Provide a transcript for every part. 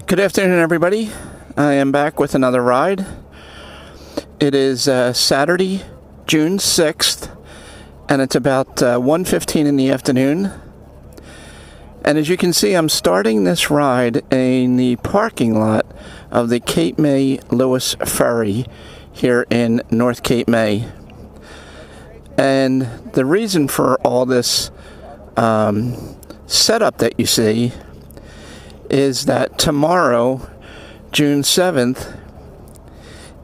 Good afternoon, everybody. I am back with another ride. It is Saturday, June 6th, and it's about 1:15 in the afternoon. And as you can see, I'm starting this ride in the parking lot of the Cape May-Lewes Ferry here in North Cape May. And the reason for all this setup that you see is that tomorrow, June 7th,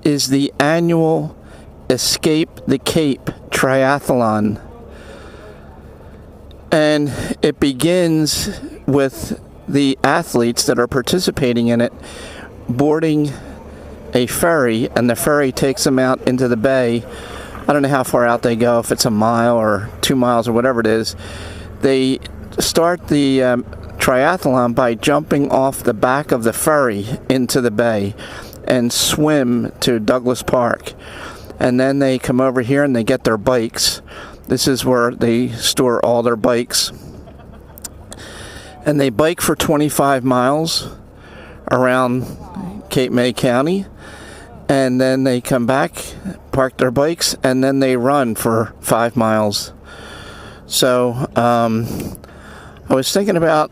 is the annual Escape the Cape triathlon. And it begins with the athletes that are participating in it boarding a ferry, and the ferry takes them out into the bay. I don't know how far out they go, if it's a mile or 2 miles or whatever it is. They start the triathlon by jumping off the back of the ferry into the bay and swim to Douglas Park. And then they come over here and they get their bikes. This is where they store all their bikes. And they bike for 25 miles around Cape May County. And then they come back, park their bikes, and then they run for 5 miles. So, I was thinking about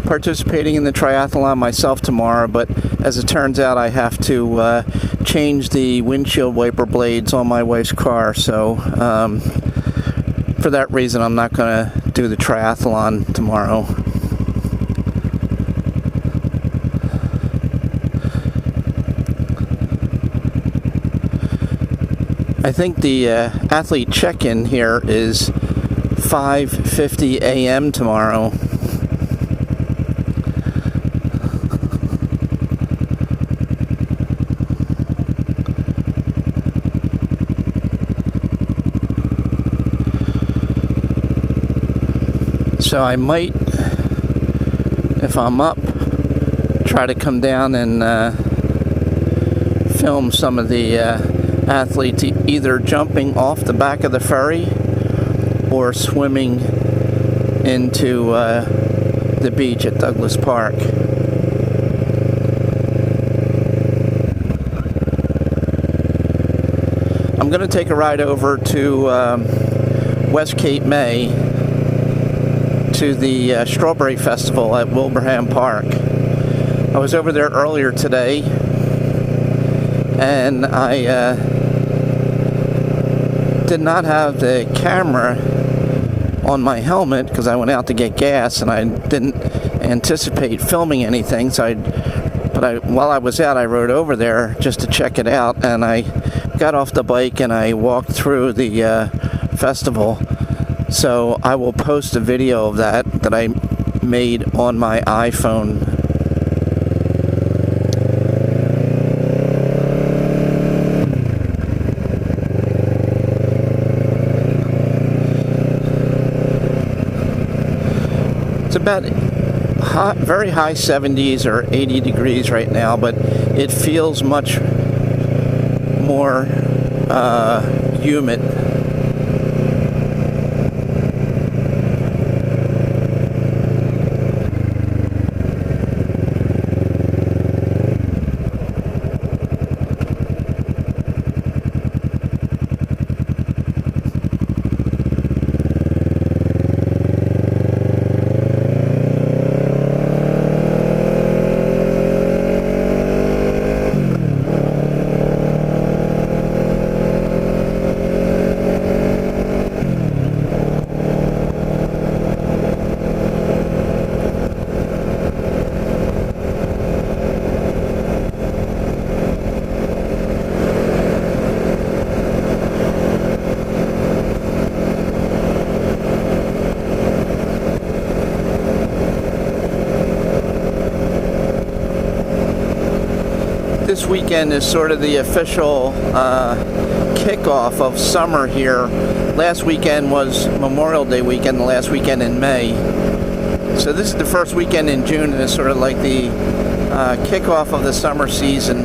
participating in the triathlon myself tomorrow, but as it turns out, I have to change the windshield wiper blades on my wife's car. So for that reason, I'm not going to do the triathlon tomorrow. I think the athlete check-in here is 5:50 a.m. tomorrow. So I might, if I'm up, try to come down and film some of the athletes either jumping off the back of the ferry or swimming into the beach at Douglas Park. I'm going to take a ride over to West Cape May to the Strawberry Festival at Wilbraham Park. I was over there earlier today, and I did not have the camera on my helmet because I went out to get gas and I didn't anticipate filming anything. So while I was out, I rode over there just to check it out, and I got off the bike and I walked through the festival. So I will post a video of that I made on my iPhone. It's about very high 70s or 80 degrees right now, but it feels much more humid. This weekend is sort of the official kickoff of summer here. Last weekend was Memorial Day weekend, the last weekend in May. So this is the first weekend in June, and it's sort of like the kickoff of the summer season.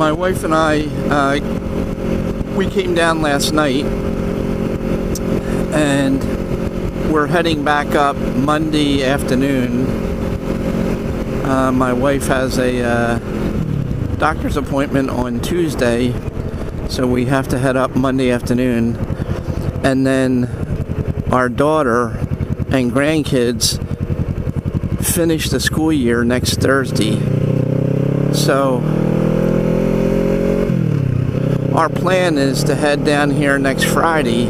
My wife and I, we came down last night, and we're heading back up Monday afternoon. My wife has a doctor's appointment on Tuesday, so we have to head up Monday afternoon. And then our daughter and grandkids finish the school year next Thursday. So our plan is to head down here next Friday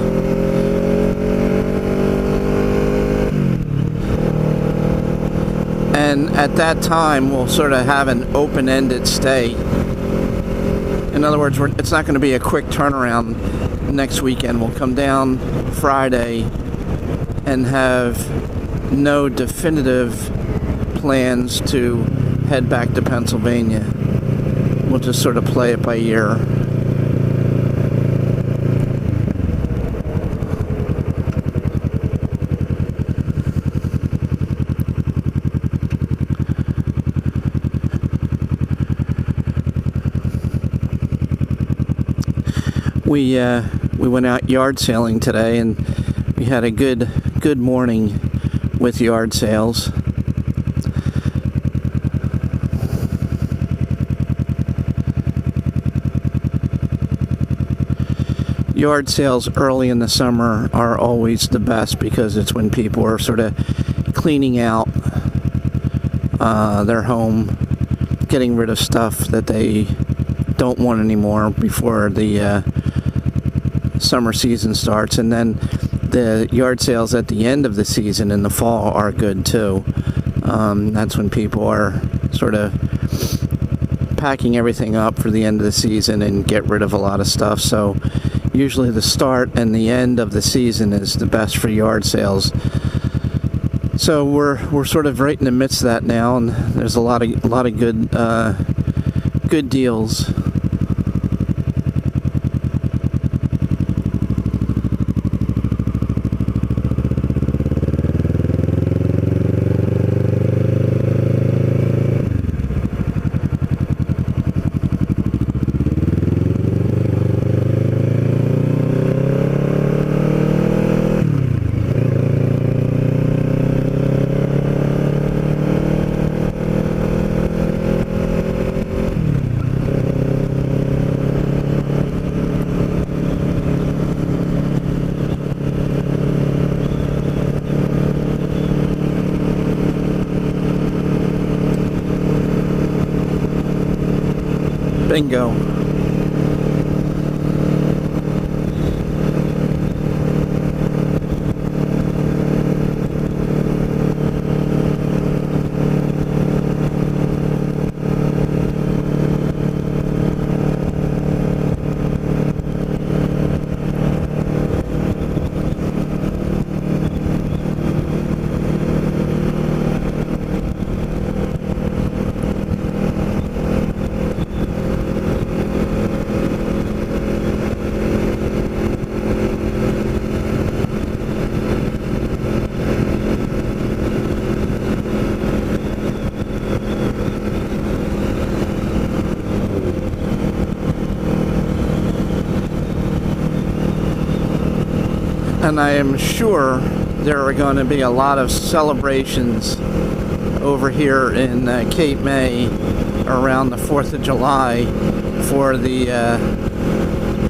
and at that time we'll sort of have an open-ended stay. In other words, it's not going to be a quick turnaround next weekend. We'll come down Friday and have no definitive plans to head back to Pennsylvania. We'll just sort of play it by ear. We went out yard sailing today, and we had a good morning with yard sales. Yard sales early in the summer are always the best because it's when people are sort of cleaning out their home, getting rid of stuff that they don't want anymore before the summer season starts. And then the yard sales at the end of the season in the fall are good too. That's when people are sort of packing everything up for the end of the season and get rid of a lot of stuff. So usually the start and the end of the season is the best for yard sales. So we're sort of right in the midst of that now, and there's a lot of good deals. Bingo. And I am sure there are going to be a lot of celebrations over here in Cape May around the 4th of July for the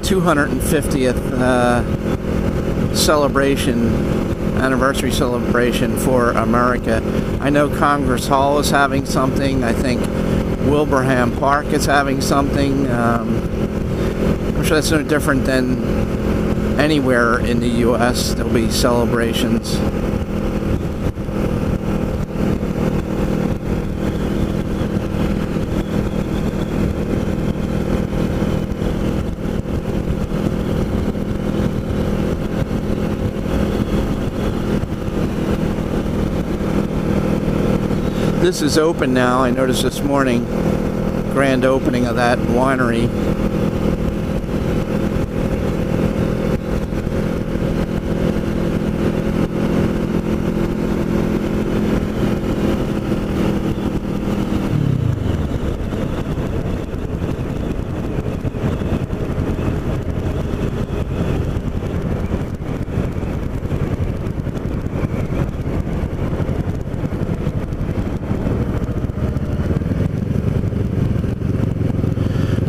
250th anniversary celebration for America. I know Congress Hall is having something. I think Wilbraham Park is having something. I'm sure that's no different than anywhere in the U.S. There'll be celebrations. This is open now. I noticed this morning, grand opening of that winery.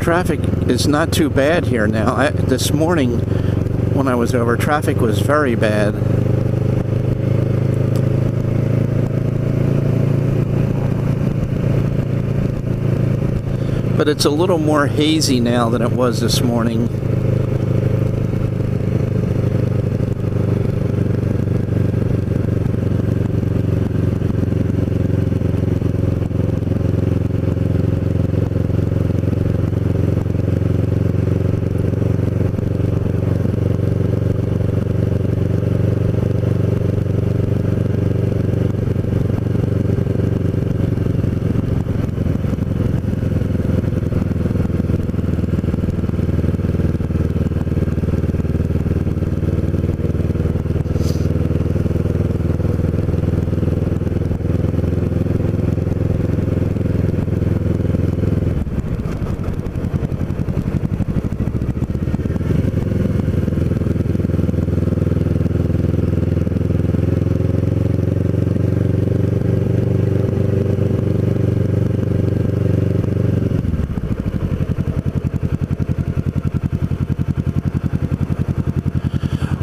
Traffic is not too bad here now. This morning when I was over, traffic was very bad. But it's a little more hazy now than it was this morning.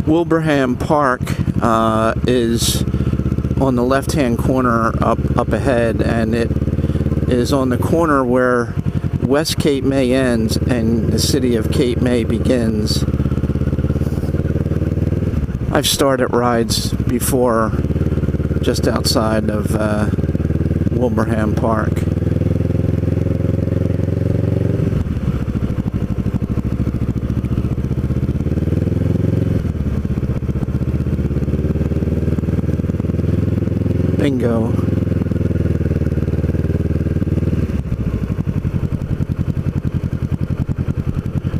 Wilbraham Park is on the left-hand corner up ahead, and it is on the corner where West Cape May ends and the city of Cape May begins. I've started rides before just outside of Wilbraham Park. Bingo.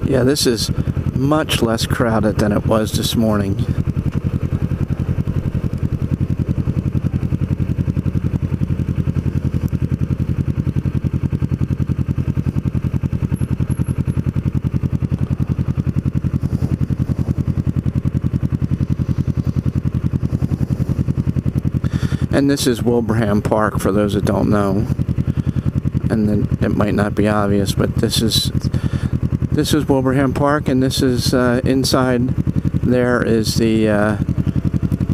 Yeah, this is much less crowded than it was this morning. And this is Wilbraham Park, for those that don't know. And then it might not be obvious, but this is Wilbraham Park, and this is inside there is the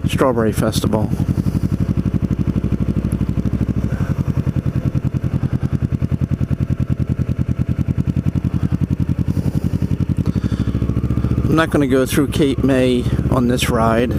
Strawberry Festival. I'm not going to go through Cape May on this ride.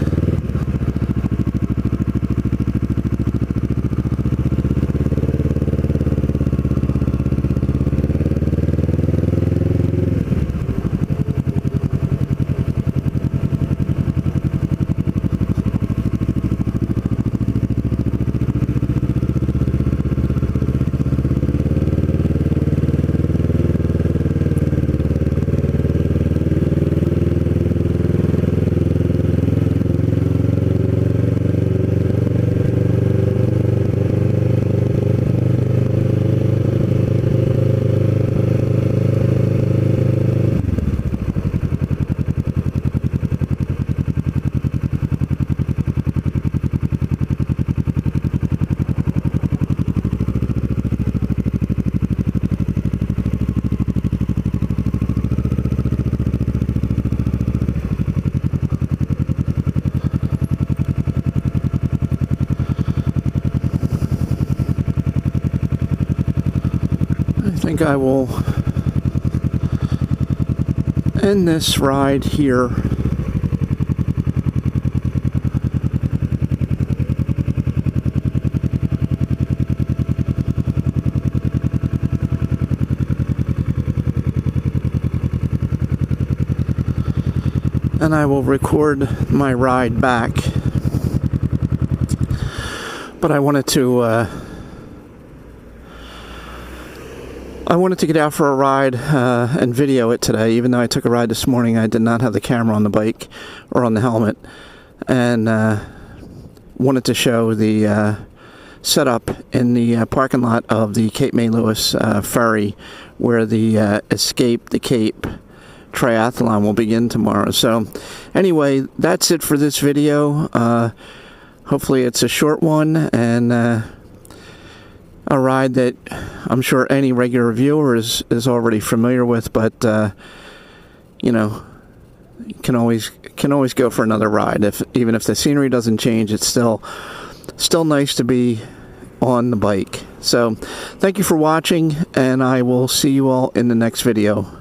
I think I will end this ride here. And I will record my ride back. But I wanted to get out for a ride and video it today. Even though I took a ride this morning, I did not have the camera on the bike or on the helmet, and wanted to show the setup in the parking lot of the Cape May-Lewes ferry, where the Escape the Cape triathlon will begin tomorrow. So anyway, that's it for this video. Hopefully it's a short one, and a ride that I'm sure any regular viewer is already familiar with, but you know, you can always go for another ride. Even if the scenery doesn't change, it's still nice to be on the bike. So thank you for watching, and I will see you all in the next video.